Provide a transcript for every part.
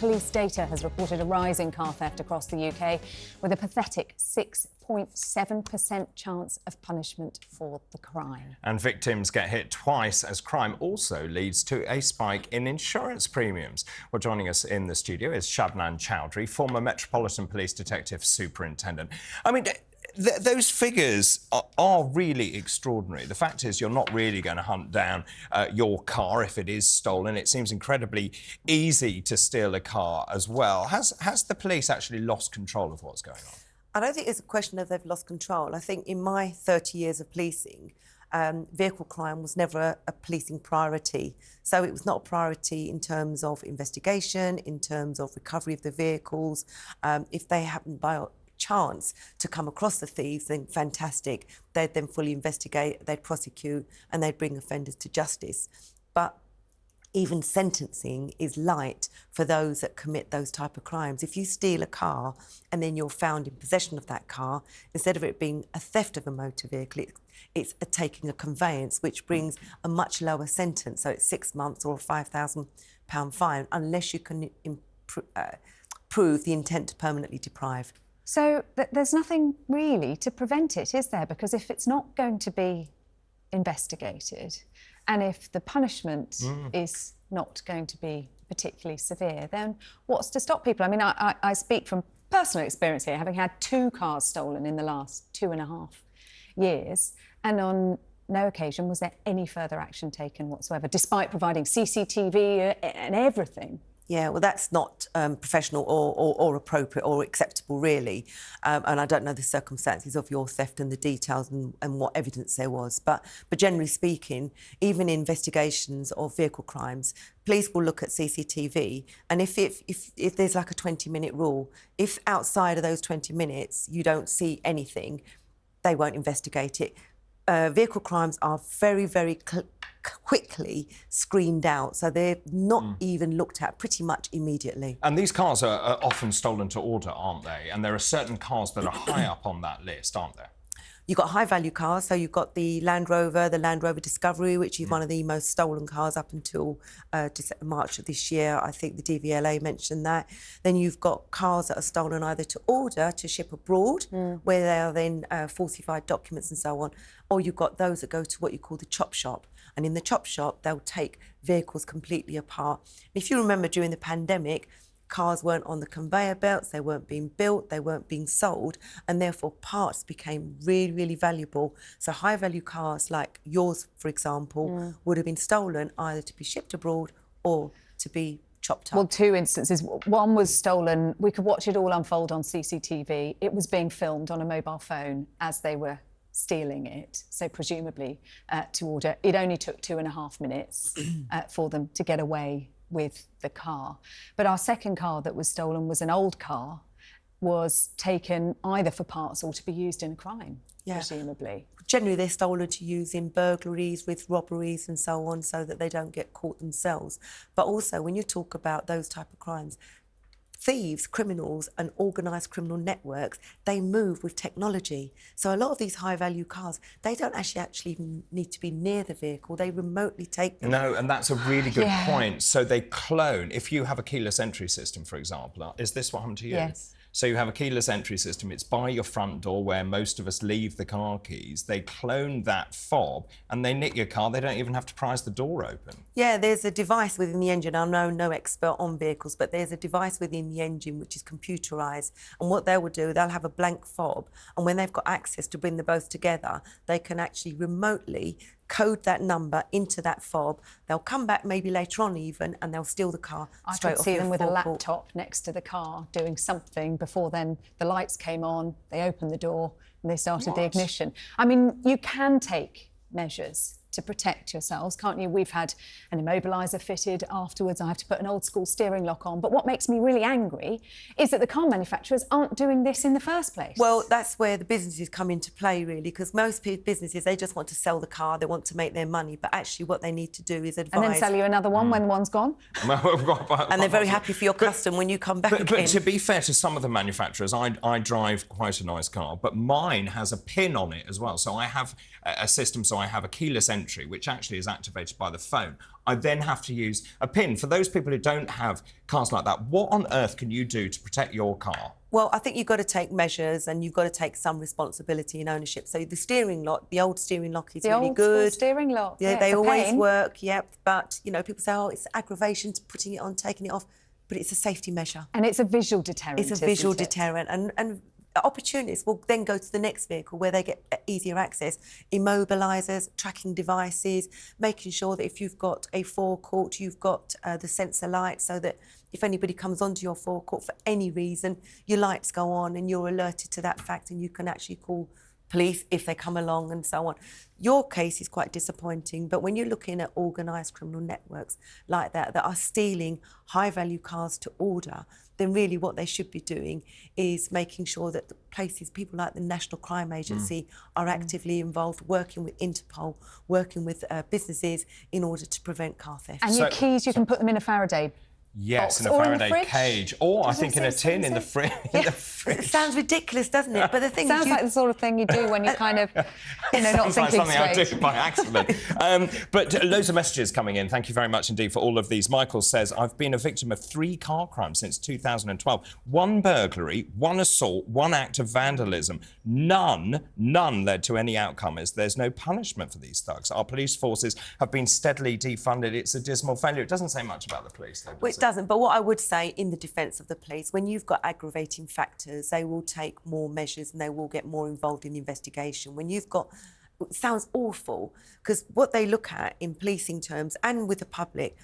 police data has reported a rise in car theft across the UK, with a pathetic 6.7% chance of punishment for the crime. And victims get hit twice as crime also leads to a spike in insurance premiums. Well, joining us in the studio is Shabnam Chaudhri, former Metropolitan Police Detective Superintendent. I mean, those figures are really extraordinary. The fact is, you're not really going to hunt down your car if it is stolen. It seems incredibly easy to steal a car as well. Has the police actually lost control of what's going on? I don't think it's a question of they've lost control. I think in my 30 years of policing, vehicle crime was never a policing priority. So it was not a priority in terms of investigation, in terms of recovery of the vehicles. If they happened by chance to come across the thieves, then fantastic. They'd then fully investigate, they'd prosecute, and they'd bring offenders to justice. But even sentencing is light for those that commit those type of crimes. If you steal a car and then you're found in possession of that car, instead of it being a theft of a motor vehicle, it's taking a conveyance, which brings a much lower sentence. So it's 6 months or a £5,000 fine, unless you can prove the intent to permanently deprive. So there's nothing really to prevent it, is there? Because if it's not going to be investigated, and if the punishment is not going to be particularly severe, then what's to stop people? I mean, I speak from personal experience here, having had 2 cars stolen in the last 2.5 years, and on no occasion was there any further action taken whatsoever, despite providing CCTV and everything. Yeah, well, that's not professional or appropriate or acceptable, really. And I don't know the circumstances of your theft and the details and what evidence there was. But generally speaking, even in investigations of vehicle crimes, police will look at CCTV. And if there's like a 20-minute rule, if outside of those 20 minutes you don't see anything, they won't investigate it. Vehicle crimes are very, very quickly screened out, so they're not even looked at pretty much immediately. And these cars are often stolen to order, aren't they? And there are certain cars that are high up on that list, aren't there? You've got high-value cars, so you've got the Land Rover Discovery, which is one of the most stolen cars up until March of this year. I think the DVLA mentioned that. Then you've got cars that are stolen either to order, to ship abroad, where they are then falsified documents and so on, or you've got those that go to what you call the chop shop. And in the chop shop, they'll take vehicles completely apart. If you remember, during the pandemic, cars weren't on the conveyor belts, they weren't being built, they weren't being sold, and therefore parts became really, really valuable. So high-value cars like yours, for example, would have been stolen either to be shipped abroad or to be chopped up. Well, 2 instances. One was stolen. We could watch it all unfold on CCTV. It was being filmed on a mobile phone as they were stealing it, so presumably to order. It only took 2.5 minutes for them to get away with the car. But our second car that was stolen was an old car, was taken either for parts or to be used in a crime, presumably. Generally, they're stolen to use in burglaries, with robberies and so on, so that they don't get caught themselves. But also, when you talk about those type of crimes, thieves, criminals and organised criminal networks, they move with technology. So a lot of these high-value cars, they don't actually need to be near the vehicle. They remotely take them. No, and that's a really good point. So they clone. If you have a keyless entry system, for example, is this what happened to you? Yes. So you have a keyless entry system, it's by your front door where most of us leave the car keys. They clone that fob and they nick your car. They don't even have to prise the door open. Yeah, there's a device within the engine. I'm no expert on vehicles, but there's a device within the engine which is computerised. And what they will do, they'll have a blank fob. And when they've got access to bring them both together, they can actually remotely code that number into that fob. They'll come back maybe later on even, and they'll steal the car straight off your forecourt. I could see them with a laptop next to the car doing something before then the lights came on, they opened the door and they started the ignition. I mean, you can take measures to protect yourselves, can't you? We've had an immobiliser fitted afterwards. I have to put an old school steering lock on. But what makes me really angry is that the car manufacturers aren't doing this in the first place. Well, that's where the businesses come into play, really, because most businesses, they just want to sell the car, they want to make their money, but actually what they need to do is advise... And then sell you another one when one's gone. And they're very happy for your custom when you come back again. But to be fair to some of the manufacturers, I drive quite a nice car, but mine has a pin on it as well. So I have a system, so I have a keyless entry entry, which actually is activated by the phone, I then have to use a PIN. For those people who don't have cars like that, what on earth can you do to protect your car? Well, I think you've got to take measures and you've got to take some responsibility and ownership. So the steering lock, the old steering lock is really good. The steering lock. Yeah, they always work, yep. But, you know, people say, oh, it's aggravation to putting it on, taking it off. But it's a safety measure. And it's a visual deterrent, It's a visual deterrent. And opportunists will then go to the next vehicle where they get easier access. Immobilisers, tracking devices, making sure that if you've got a forecourt, you've got the sensor light so that if anybody comes onto your forecourt for any reason, your lights go on and you're alerted to that fact and you can actually call police if they come along and so on. Your case is quite disappointing, but when you're looking at organised criminal networks like that are stealing high-value cars to order, then really what they should be doing is making sure that the places, people like the National Crime Agency are actively involved, working with Interpol, working with businesses in order to prevent car theft. And your keys, you can put them in a Faraday Yes, box, in a Faraday cage, or I think in a tin in the fridge. It sounds ridiculous, doesn't it? But the thing sounds like the sort of thing you do when you kind of, you know, not thinking something I straight. do by accident. But loads of messages coming in. Thank you very much indeed for all of these. Michael says, I've been a victim of 3 car crimes since 2012. 1 burglary, 1 assault, 1 act of vandalism. None led to any outcome, as there's no punishment for these thugs. Our police forces have been steadily defunded. It's a dismal failure. It doesn't say much about the police, though, does it? Doesn't, but what I would say in the defence of the police, when you've got aggravating factors, they will take more measures and they will get more involved in the investigation. When you've got, it sounds awful, because what they look at in policing terms and with the public,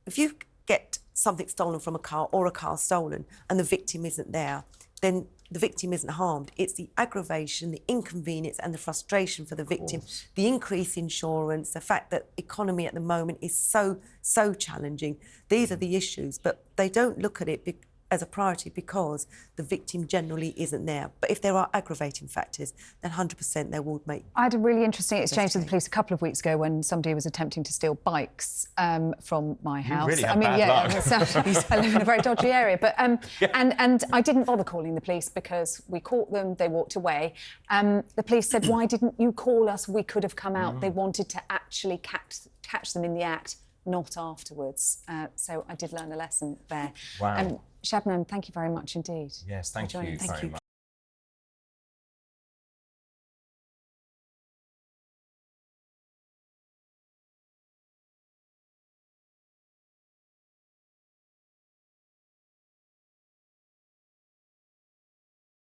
if you get something stolen from a car or a car stolen and the victim isn't there, then the victim isn't harmed. It's the aggravation, the inconvenience and the frustration for the victim, the increased insurance, the fact that economy at the moment is so challenging. These are the issues, but they don't look at it as a priority because the victim generally isn't there. But if there are aggravating factors, then 100% they will make... I had a really interesting exchange with the police a couple of weeks ago when somebody was attempting to steal bikes from my house. You really have bad luck. I live in a very dodgy area. But and I didn't bother calling the police because we caught them, they walked away. The police said, why didn't you call us? We could have come out. They wanted to actually catch them in the act, not afterwards. So I did learn a lesson there. Wow. Shabnam, thank you very much indeed. Yes, thank you very much.